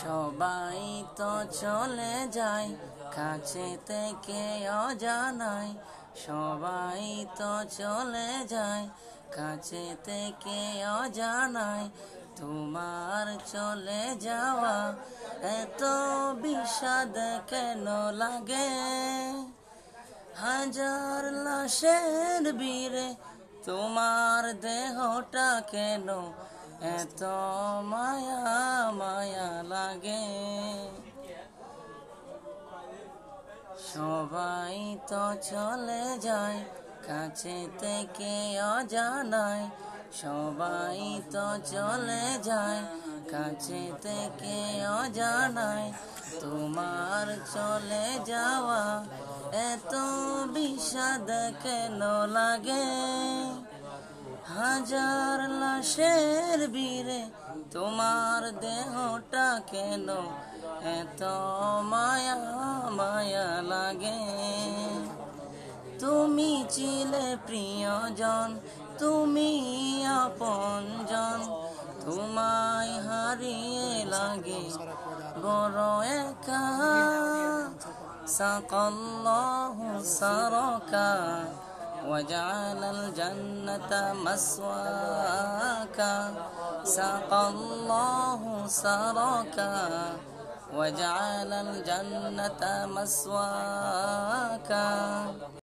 সবাই তো চলে যায় কাছে থেকে অজানায়, সবাই তো চলে যায় কাছে থেকে অজানায়। তোমার চলে যাওয়া এত বিষাদ কেন লাগে? হাজার লাশের ভিড়ে তোমার দেহটা কেন এত মায়া মায়া লাগে? সবাই তো চলে যায় কাছে থেকে অজানায়, সবাই তো চলে যায় কাছে থেকে অজানায়। তোমার চলে যাওয়া এত বিষাদ কেন লাগে? হাজার লাশের ভিড়ে তোমার দেহটা কেন এত মায়া মায়া লাগে? তুমি ছিলে প্রিয়জন, তুমি আপনজন, তোমায় হারিয়ে লাগে বড় একা। সাকাল্লাহু সারাকা وجعل الجنة مسواك، سقى الله سراك وجعل الجنة مسواك.